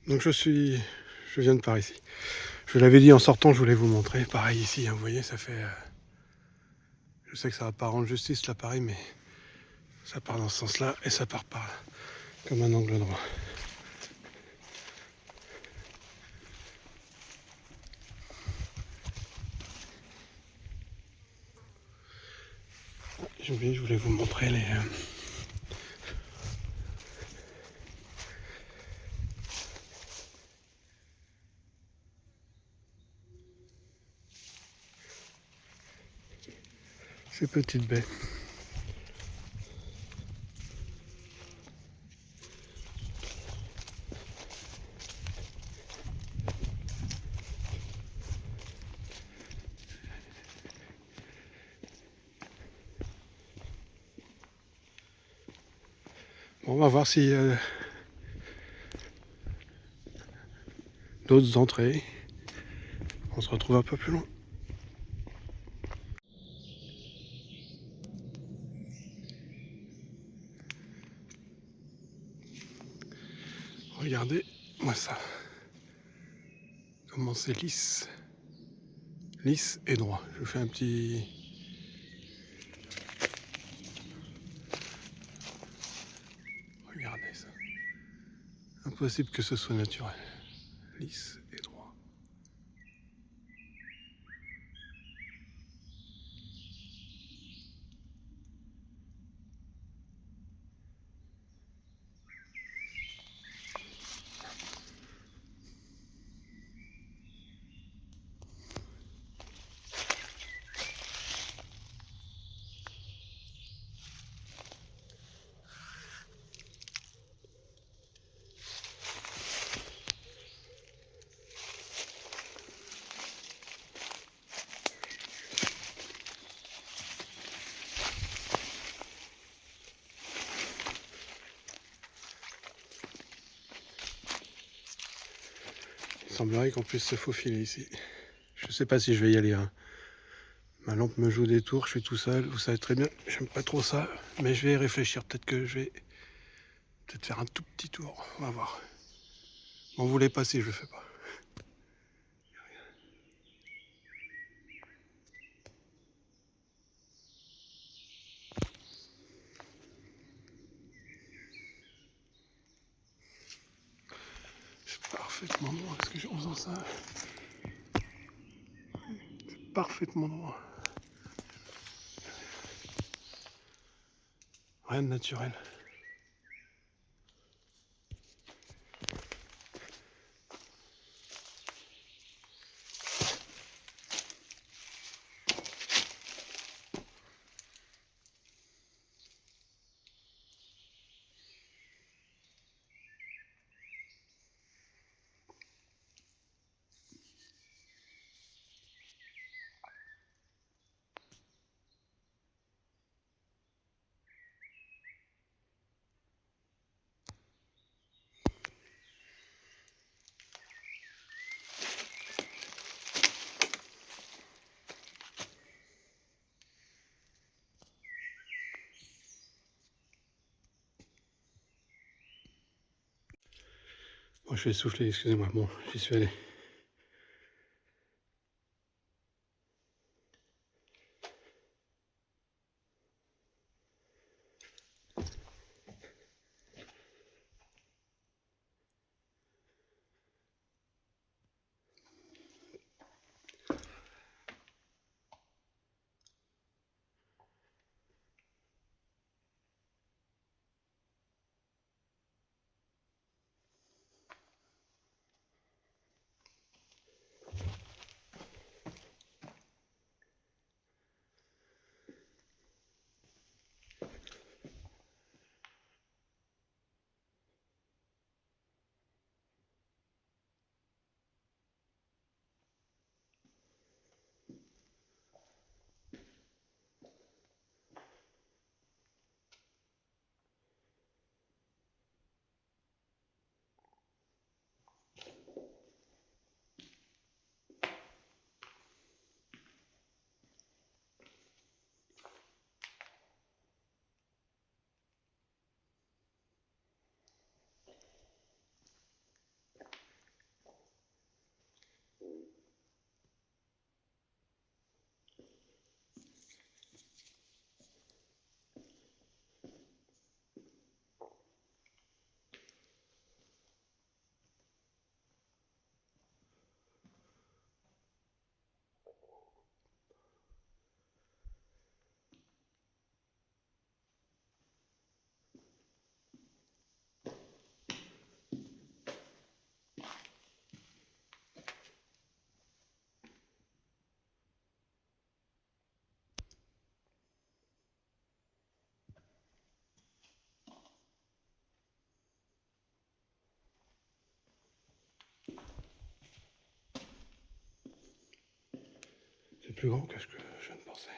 Donc je viens de par ici. Je l'avais dit en sortant, je voulais vous montrer. Pareil ici, hein, vous voyez, ça fait... je sais que ça va pas rendre justice là, pareil, mais ça part dans ce sens-là et ça part par là, comme un angle droit. J'ai oublié, je voulais vous montrer les... ces petites baies. Bon, on va voir si d'autres entrées. On se retrouve un peu plus loin. Regardez, moi ça. Comment c'est lisse. Lisse et droit. Je fais un petit... Regardez ça. Impossible que ce soit naturel. Lisse et droit. Il semblerait qu'on puisse se faufiler ici. Je sais pas si je vais y aller. Hein. Ma lampe me joue des tours, je suis tout seul. Vous savez très bien, j'aime pas trop ça. Mais je vais y réfléchir. Peut-être que je vais peut-être faire un tout petit tour. On va voir. M'en voulez pas si je le fais pas. C'est parfaitement droit. Est-ce que en faisant ça, c'est parfaitement droit. Rien de naturel. Bon, je vais souffler, excusez-moi. Bon, j'y suis allé. C'est plus grand que ce que je ne pensais.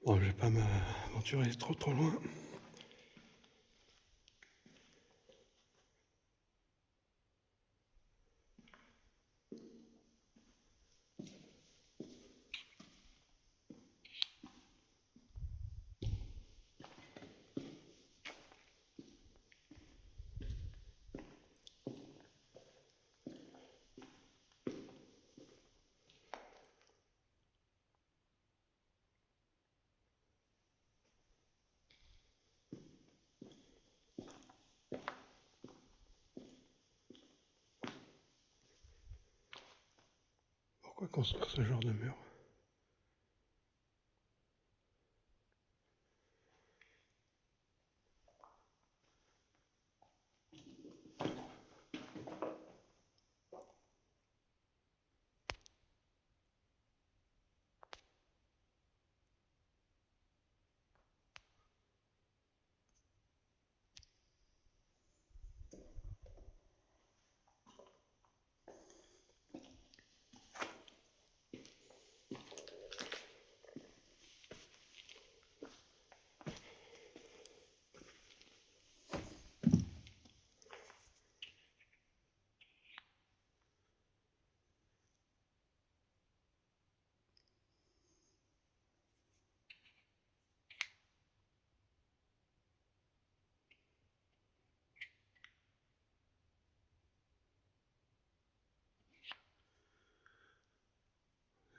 Bon, je vais pas m'aventurer trop loin. Pourquoi construire ce genre de mur?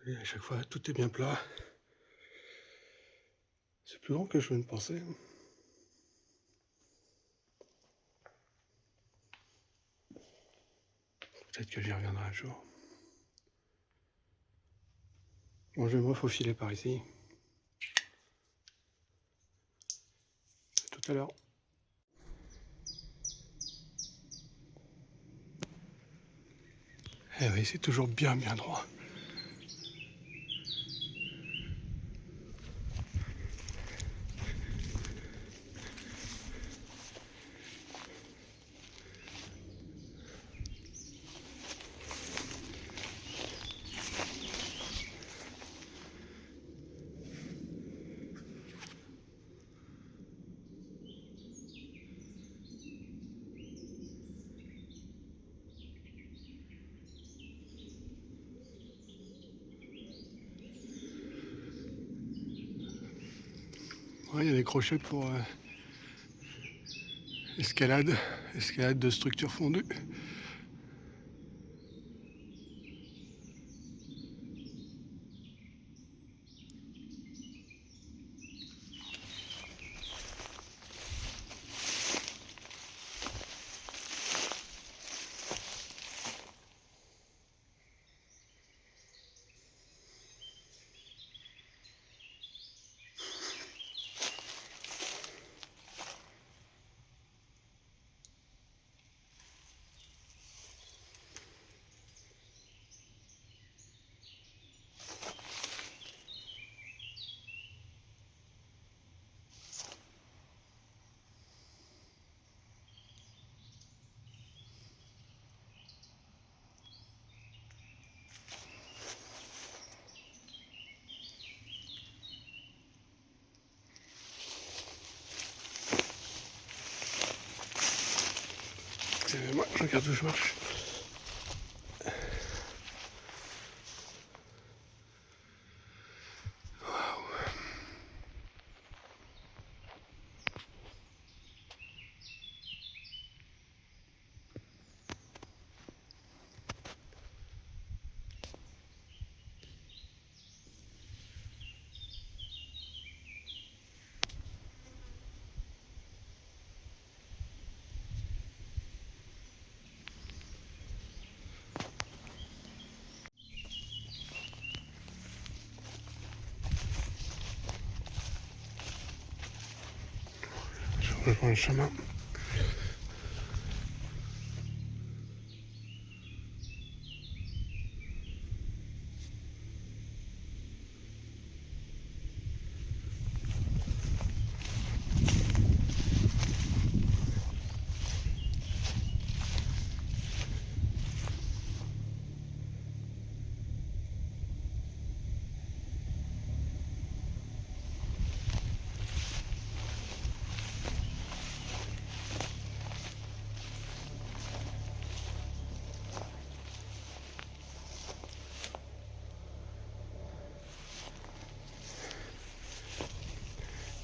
Et à chaque fois, tout est bien plat. C'est plus grand que je ne pensais. Peut-être que j'y reviendrai un jour. Bon, je vais me refaufiler par ici. À tout à l'heure. Eh oui, c'est toujours bien droit. Ouais, il y a des crochets pour escalade de structures fondues. Excusez-moi, je regarde où je marche. rejoins le chemin.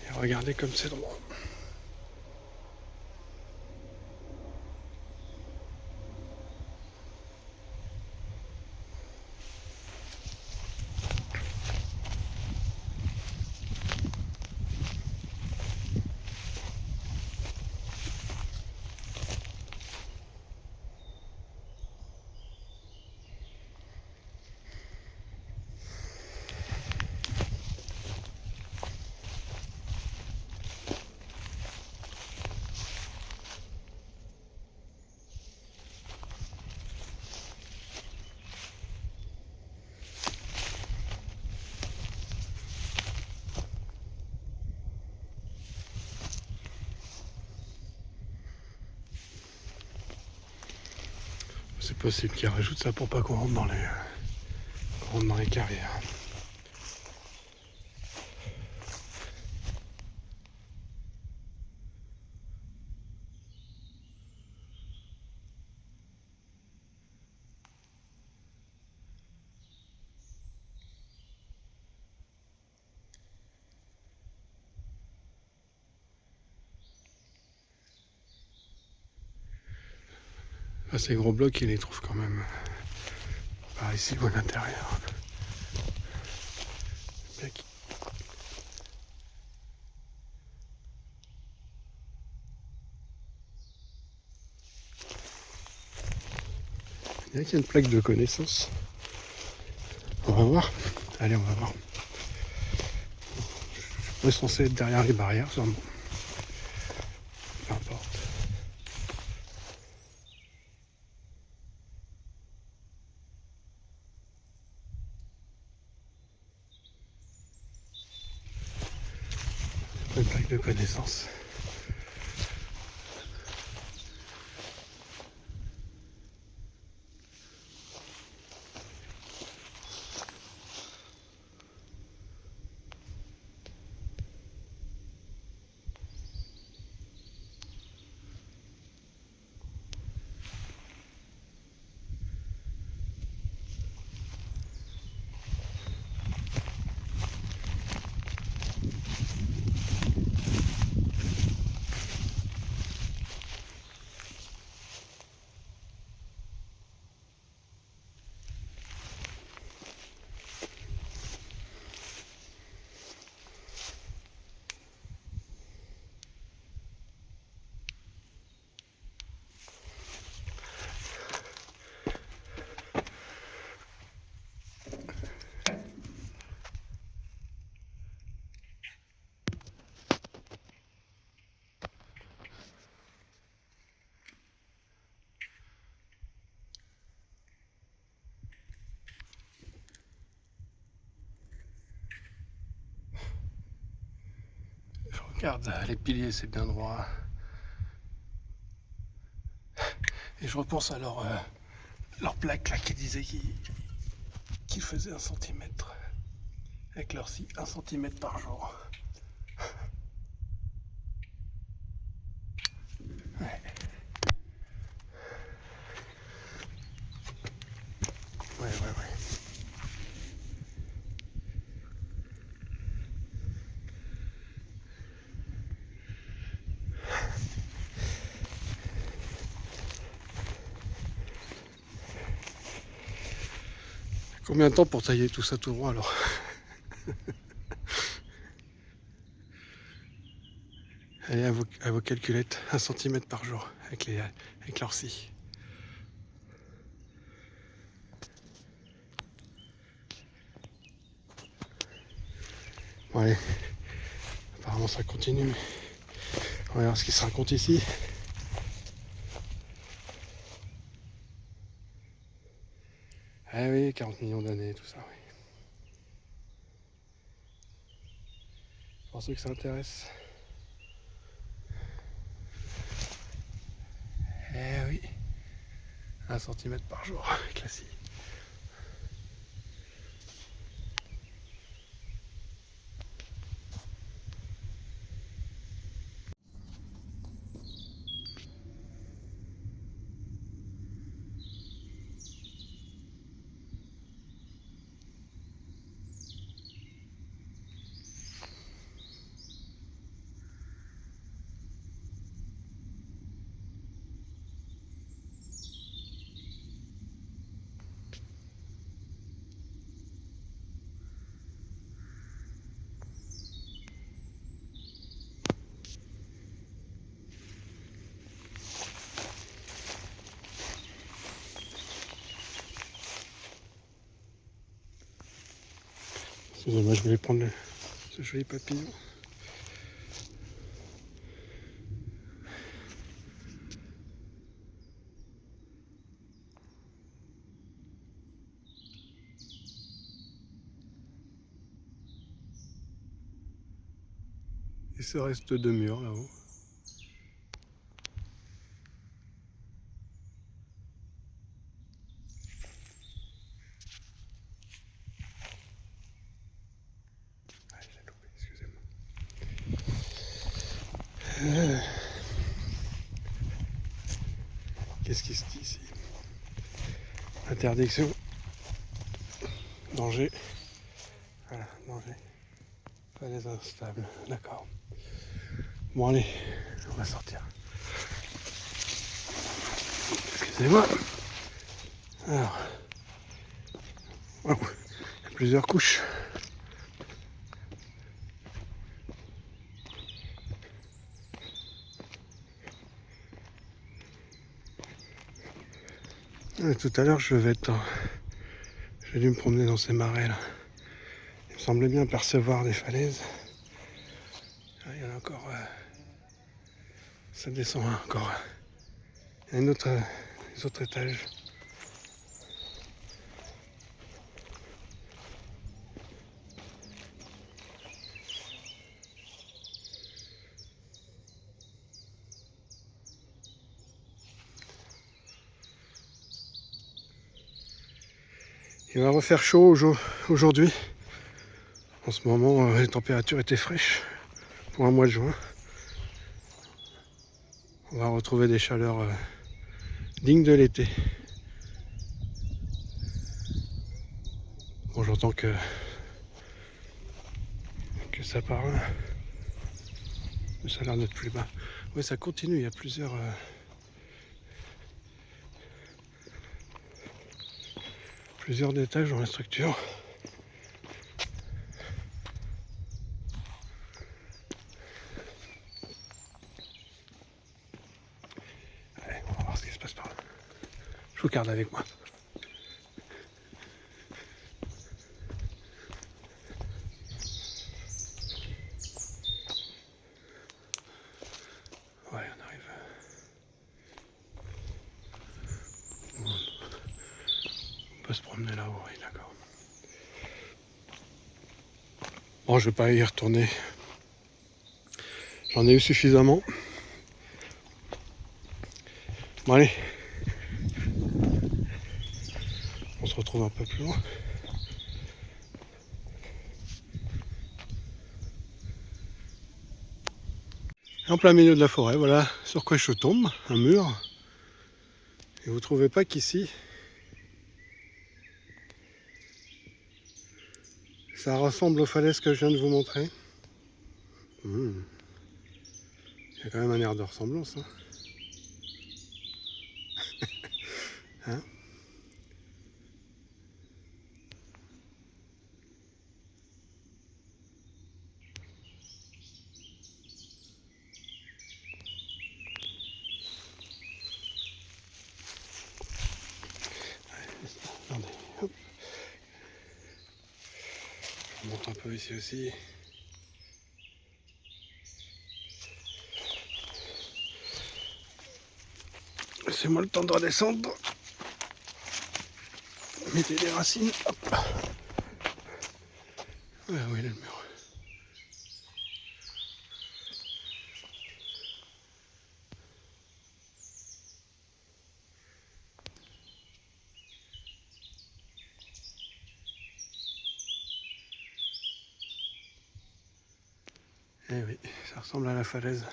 Et regardez comme c'est droit. C'est possible qu'ils rajoutent ça pour pas qu'on rentre dans les carrières. Ah, ces gros blocs, ils les trouvent quand même par ici ou à l'intérieur. Il y a qu'il y a une plaque de connaissance. On va voir. Allez, on va voir. On est censé être derrière les barrières, sûrement. Peu importe. Une plaque de connaissance. Regarde, les piliers, c'est bien droit. Et je repense à leur plaque là qui disait qu'ils faisaient 1 centimètre. Avec leur scie, 1 centimètre par jour. Ouais. Ouais. Combien de temps pour tailler tout ça tout droit alors? Allez, à vos calculettes, 1 centimètre par jour avec leur scie. Bon allez, apparemment ça continue, mais Regarde ce qui se raconte ici. Ah oui, 40 millions d'années, tout ça, oui. Pour ceux que ça intéresse. Eh oui. 1 centimètre par jour, classique. Excusez-moi, je voulais prendre ce joli papillon. Et ce reste de mur là-haut. Ah, je l'ai loupé, excusez-moi. Qu'est-ce qui se dit ici? Interdiction. Danger. Voilà, danger. Falaise instable. D'accord. Bon allez, on va sortir. Excusez-moi. Alors. Wow. Il y a plusieurs couches. Tout à l'heure, j'ai dû me promener dans ces marais là. Il me semblait bien percevoir des falaises. Là, il y en a encore. Ça descend encore. Il y a les autres étages. Il va refaire chaud aujourd'hui. En ce moment, les températures étaient fraîches pour un mois de juin. On va retrouver des chaleurs dignes de l'été. Bon, j'entends que ça parle. Mais ça a l'air d'être plus bas. Oui, ça continue, il y a plusieurs étages dans la structure. Allez, on va voir ce qui se passe par là. Je vous garde avec moi. Ouais, on arrive. On peut se promener là-haut, oui, d'accord. Bon, je vais pas y retourner. J'en ai eu suffisamment. Bon, allez. On se retrouve un peu plus loin. En plein milieu de la forêt, voilà sur quoi je tombe, un mur. Et vous trouvez pas qu'ici, ça ressemble aux falaises que je viens de vous montrer? Il y a quand même un air de ressemblance. Hein. Attendez, hop. Je monte un peu ici aussi. Laissez-moi le temps de redescendre. Mettez les racines. Hop. Ah oui, là, le mur. Eh oui, ça ressemble à la falaise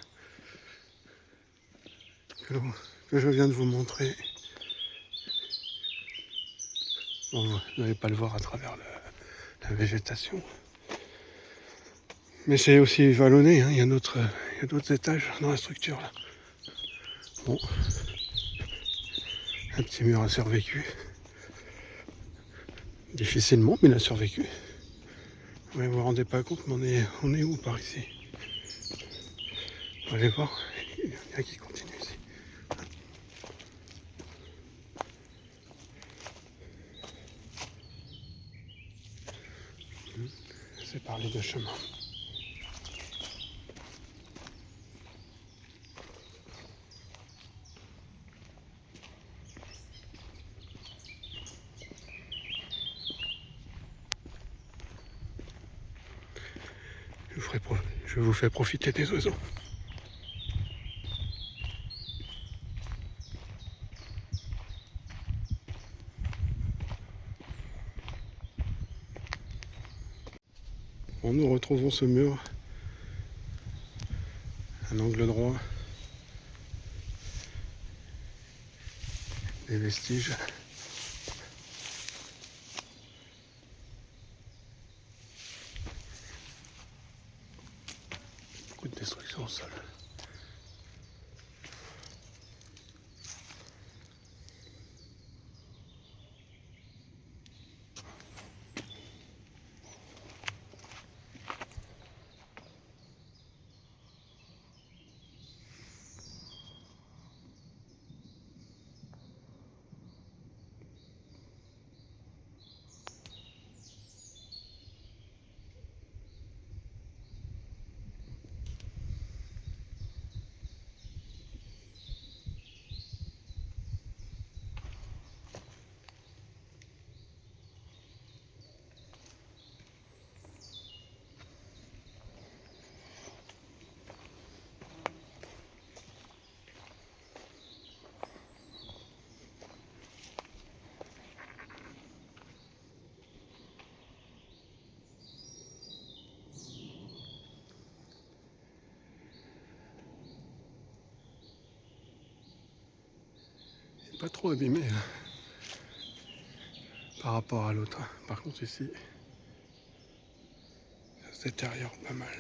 que je viens de vous montrer. Bon, vous n'allez pas le voir à travers la végétation. Mais c'est aussi vallonné, hein. Il y a d'autres étages dans la structure là. Bon, un petit mur a survécu. Difficilement, mais il a survécu. Ouais, vous vous rendez pas compte, mais on est où par ici? On va aller voir. Il y en a qui continue ici. C'est par les deux chemins. Je vous fais profiter des oiseaux. Bon, nous retrouvons ce mur, un angle droit, des vestiges. Beaucoup de destruction au sol. Pas trop abîmé là, par rapport à l'autre. Par contre ici, ça se détériore pas mal.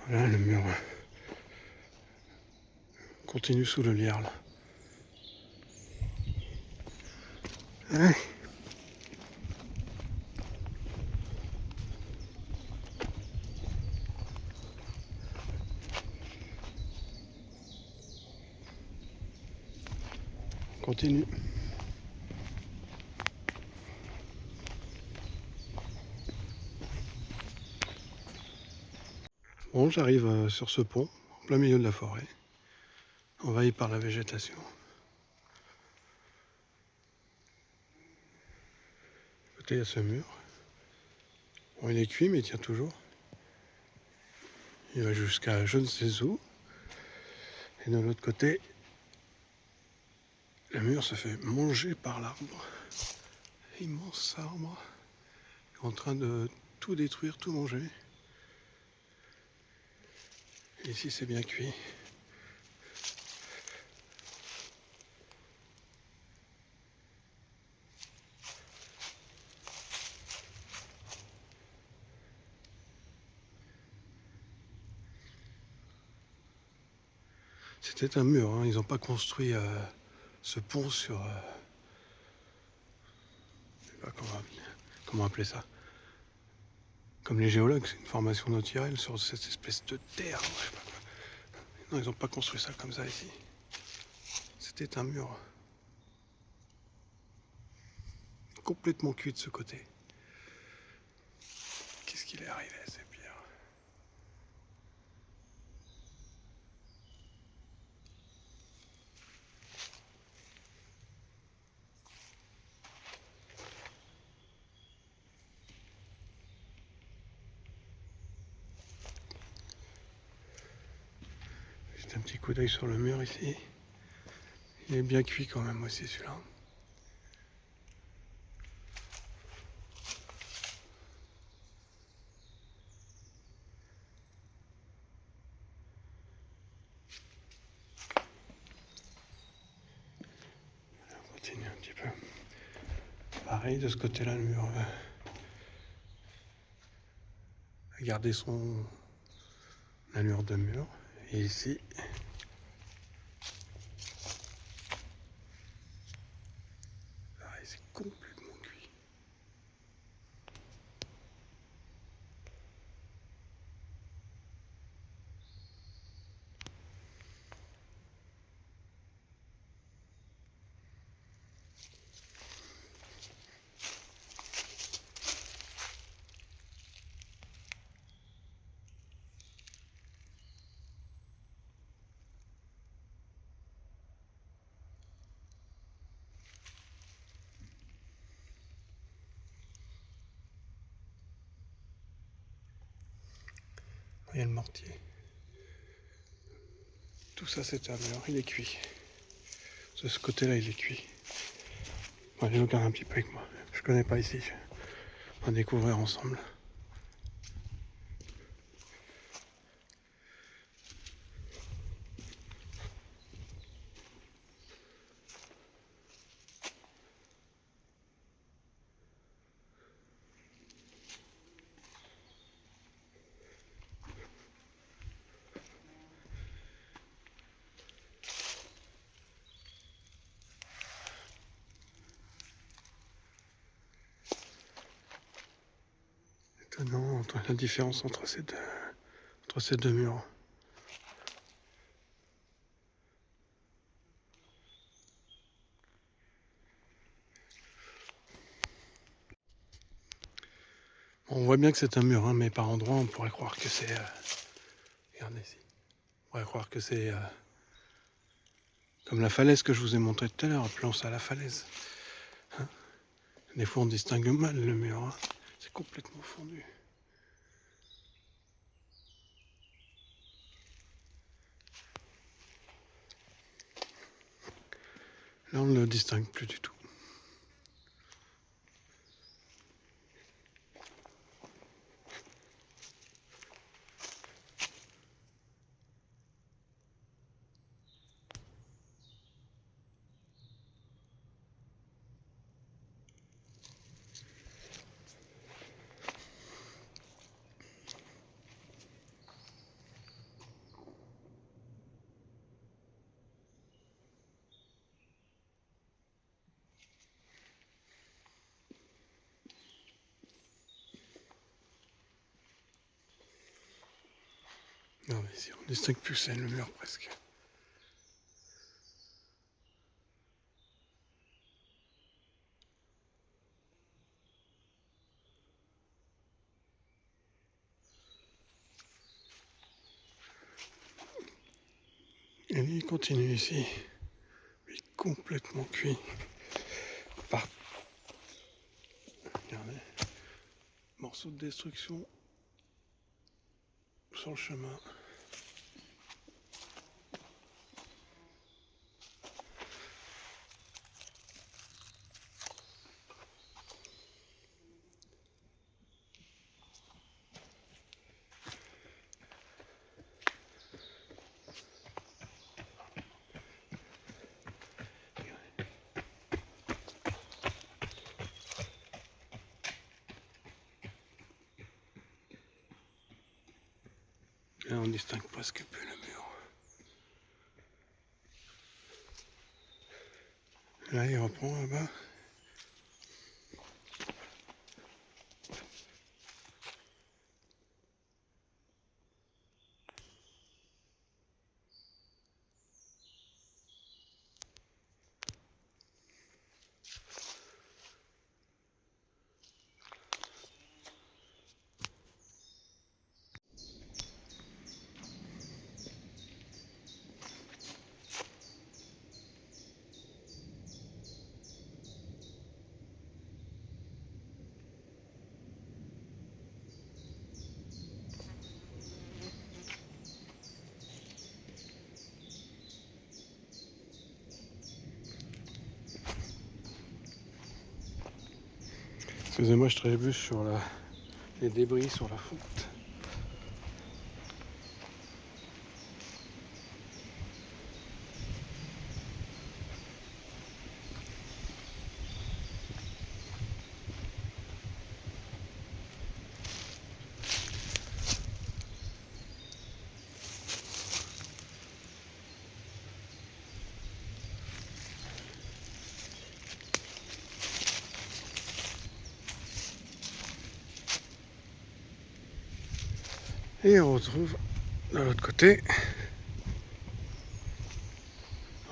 Voilà le mur continue sous le lierre là. Ouais. Continue. Bon, j'arrive sur ce pont, en plein milieu de la forêt, envahi par la végétation. À côté, il y a ce mur. Bon, il est cuit, mais il tient toujours. Il va jusqu'à je ne sais où. Et de l'autre côté, le mur se fait manger par l'arbre. Immense arbre, en train de tout détruire, tout manger. Et ici, c'est bien cuit. C'était un mur, hein. Ils n'ont pas construit ce pont sur... je sais pas comment appeler ça. Comme les géologues, c'est une formation naturelle sur cette espèce de terre. Je sais pas quoi. Non, ils n'ont pas construit ça comme ça ici. C'était un mur. complètement cuit de ce côté. Qu'est-ce qu'il est arrivé à ces pierres? Juste un petit coup d'œil sur le mur ici. Il est bien cuit quand même aussi celui-là. On continue un petit peu. Pareil de ce côté-là, le mur a gardé son allure de mur. Et ici, pareil, c'est complètement cuit. Il y a le mortier. Tout ça c'est un mur, il est cuit. De ce côté-là, il est cuit. Bon, allez, regarde un petit peu avec moi. Je connais pas ici. On va découvrir ensemble. Étonnant la différence entre ces deux murs. On voit bien que c'est un mur, hein, mais par endroits on pourrait croire que c'est... regardez ici. On pourrait croire que c'est comme la falaise que je vous ai montré tout à l'heure, appelons ça la falaise. Hein, des fois on distingue mal le mur, hein. C'est complètement fondu. Là on ne le distingue plus du tout. Non mais si on distingue plus, c'est le mur presque. Et lui il continue ici. Il est complètement cuit. Par... Regardez. Morceau de destruction sur le chemin. Là, on distingue presque plus le mur. Là, il reprend là-bas. Excusez-moi, je trébuche sur les débris sur la fonte. Et on retrouve de l'autre côté.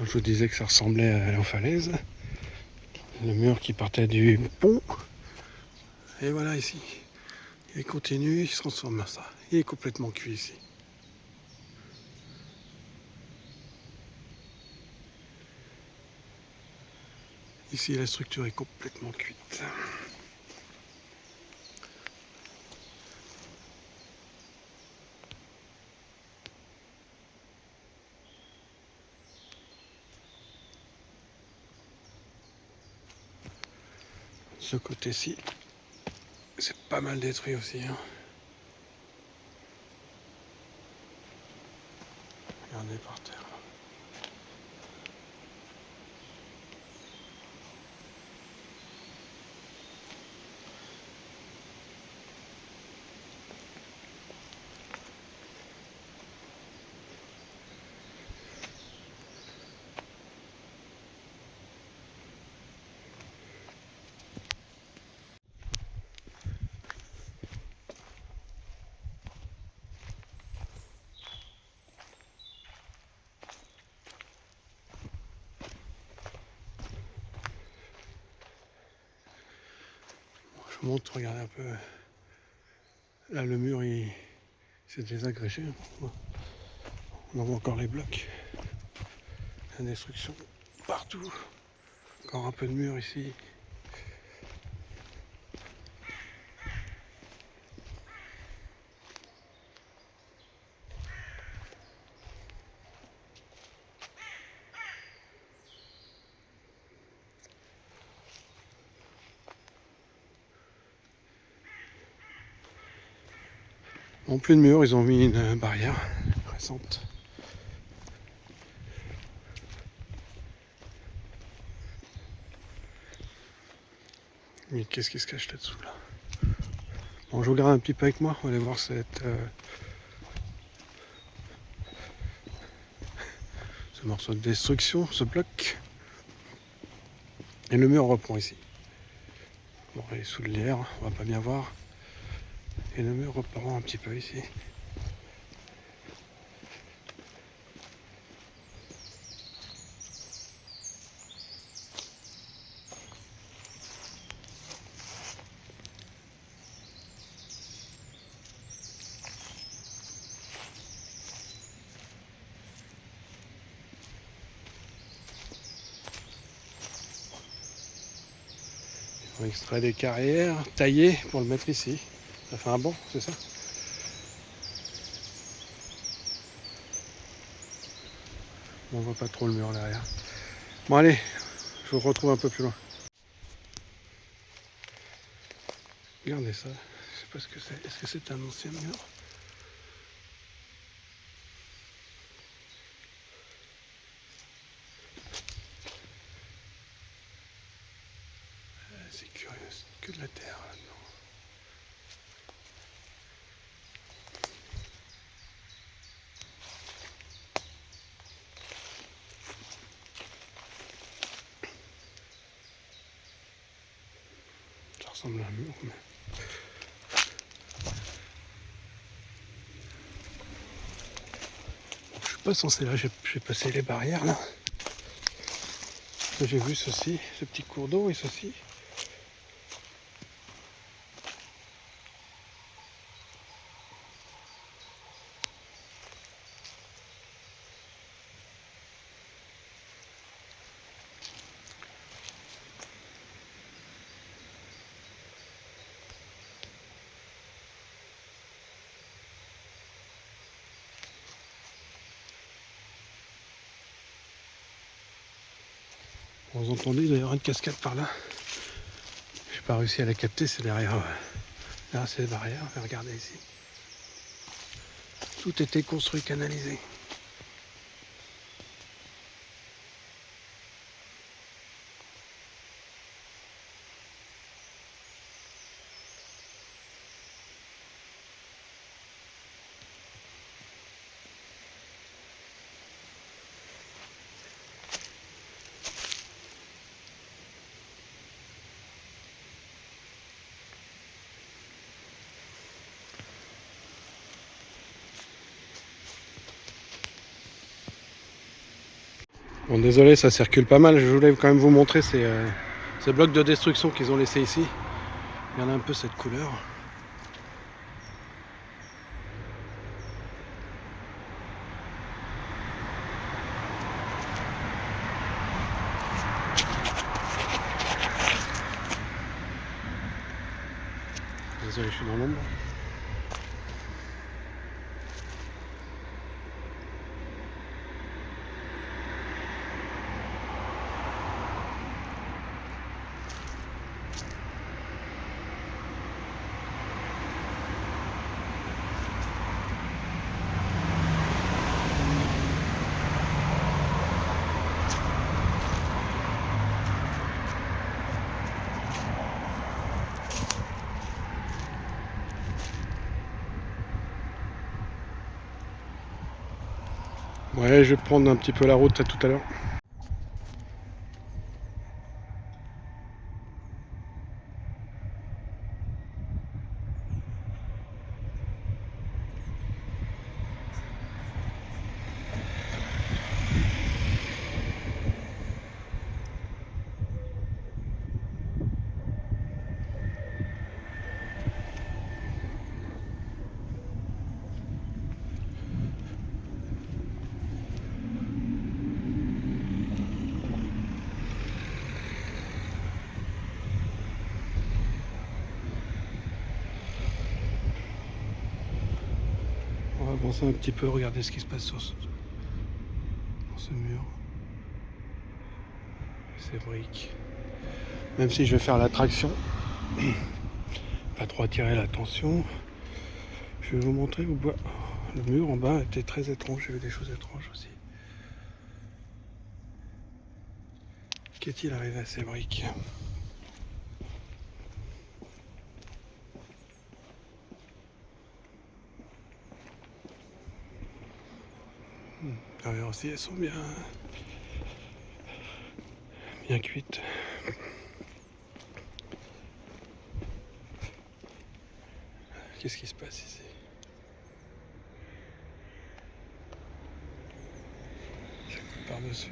Je vous disais que ça ressemblait aux falaises. Le mur qui partait du pont. Et voilà ici. Il continue, il se transforme en ça. Il est complètement cuit ici. Ici, la structure est complètement cuite. Ce côté-ci, c'est pas mal détruit aussi. Hein. Regardez par terre. Je vous montre, regardez un peu. Là, le mur, il s'est désagrégé. On en voit encore les blocs. La destruction partout. Encore un peu de mur ici. En plus de mur, ils ont mis une barrière récente. Mais qu'est-ce qui se cache là-dessous là? Bon, je vous garde un petit peu avec moi. On va aller voir ce morceau de destruction, ce bloc. Et le mur reprend ici. Bon, il est sous le lierre, on va pas bien voir. Et le mur reprend un petit peu ici. On extrait des carrières taillées pour le mettre ici. Ça fait un banc, c'est ça? On voit pas trop le mur derrière. Bon allez, je vous retrouve un peu plus loin. Regardez ça, je sais pas ce que c'est. Est-ce que c'est un ancien mur? C'est curieux, c'est que de la terre là-dedans. Ça ressemble à un mur, mais... Je suis pas censé là, j'ai passé les barrières là. J'ai vu ceci, ce petit cours d'eau et ceci. Vous entendez, il doit y avoir une cascade par là. Je sais pas réussi à la capter, c'est derrière ces barrières. Regardez ici. Tout était construit, canalisé. Bon, désolé, ça circule pas mal. Je voulais quand même vous montrer ces blocs de destruction qu'ils ont laissés ici. Il y en a un peu cette couleur. Désolé, je suis dans l'ombre. Ouais, je vais prendre un petit peu la route à tout à l'heure. On va avancer un petit peu, regarder ce qui se passe dans ce mur. Ces briques. Même si je vais faire l'attraction, pas trop attirer l'attention, je vais vous montrer où le mur en bas était très étrange. J'ai vu des choses étranges aussi. Qu'est-il arrivé à ces briques ? Derrière aussi, elles sont bien cuites. Qu'est-ce qui se passe ici ? Ça coule par-dessus.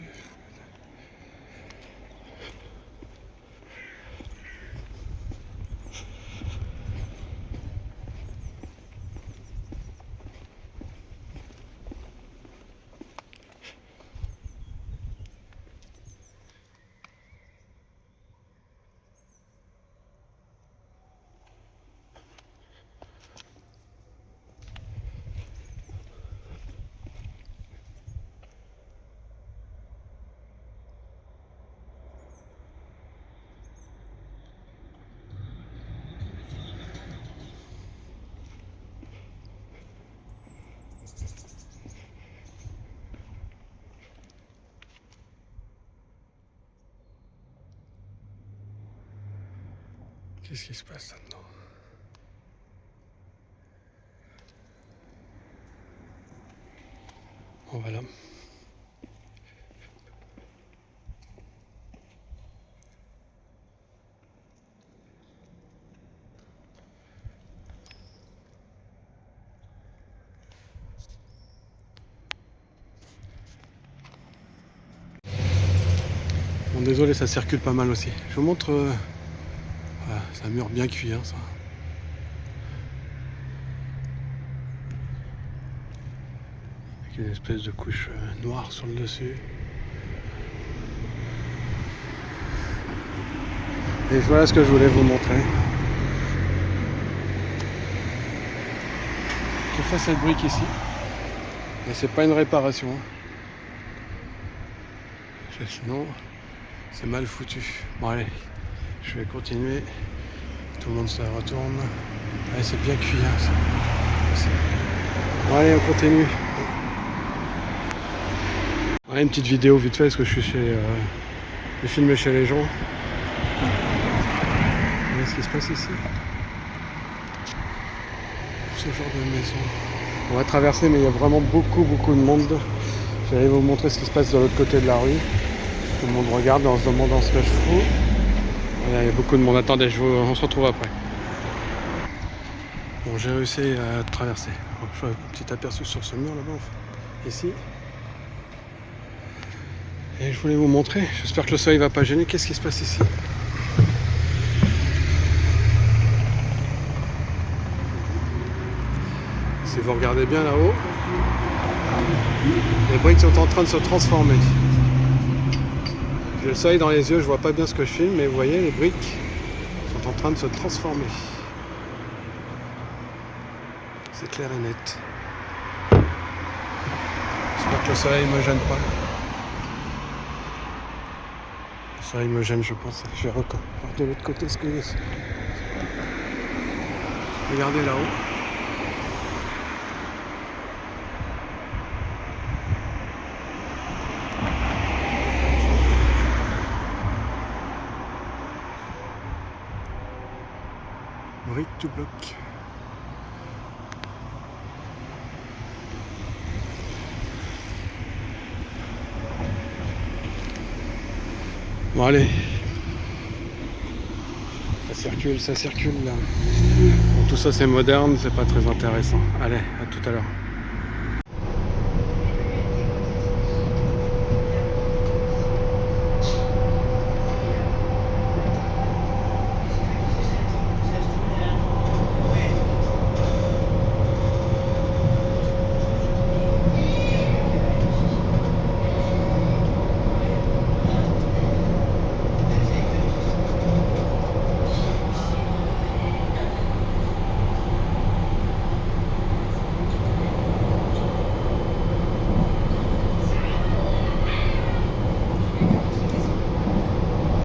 Qu'est-ce qui se passe là-dedans ? Bon, voilà. Bon, désolé, ça circule pas mal aussi. Je vous montre. Voilà, c'est un mur bien cuit, hein, ça. Avec une espèce de couche noire sur le dessus. Et voilà ce que je voulais vous montrer. J'ai fait cette brique ici. Et c'est pas une réparation. Sinon, c'est mal foutu. Bon allez, je vais continuer. Tout le monde se retourne. Ouais, c'est bien cuit. Hein, ça. Bon, allez, on continue. Ouais, une petite vidéo vite fait parce que je suis chez. Je filme chez les gens. Qu'est-ce qui se passe ici? Ce genre de maison. On va traverser, mais il y a vraiment beaucoup de monde. J'allais vous montrer ce qui se passe de l'autre côté de la rue. Tout le monde regarde en se demandant ce que je fous. Il y a beaucoup de monde. Attendez, on se retrouve après. Bon, j'ai réussi à traverser. Je fais un petit aperçu sur ce mur là-bas, ici. Et je voulais vous montrer. J'espère que le soleil va pas gêner. Qu'est-ce qui se passe ici? Si vous regardez bien là-haut, les briques sont en train de se transformer. J'ai le soleil dans les yeux, je vois pas bien ce que je filme, mais vous voyez, les briques sont en train de se transformer. C'est clair et net. J'espère que le soleil me gêne pas. Le soleil me gêne, je pense. Je vais regarder de l'autre côté ce qu'il y a. Regardez là-haut. Brique to bloc. Bon allez. Ça circule là. Bon, tout ça c'est moderne, c'est pas très intéressant. Allez, à tout à l'heure.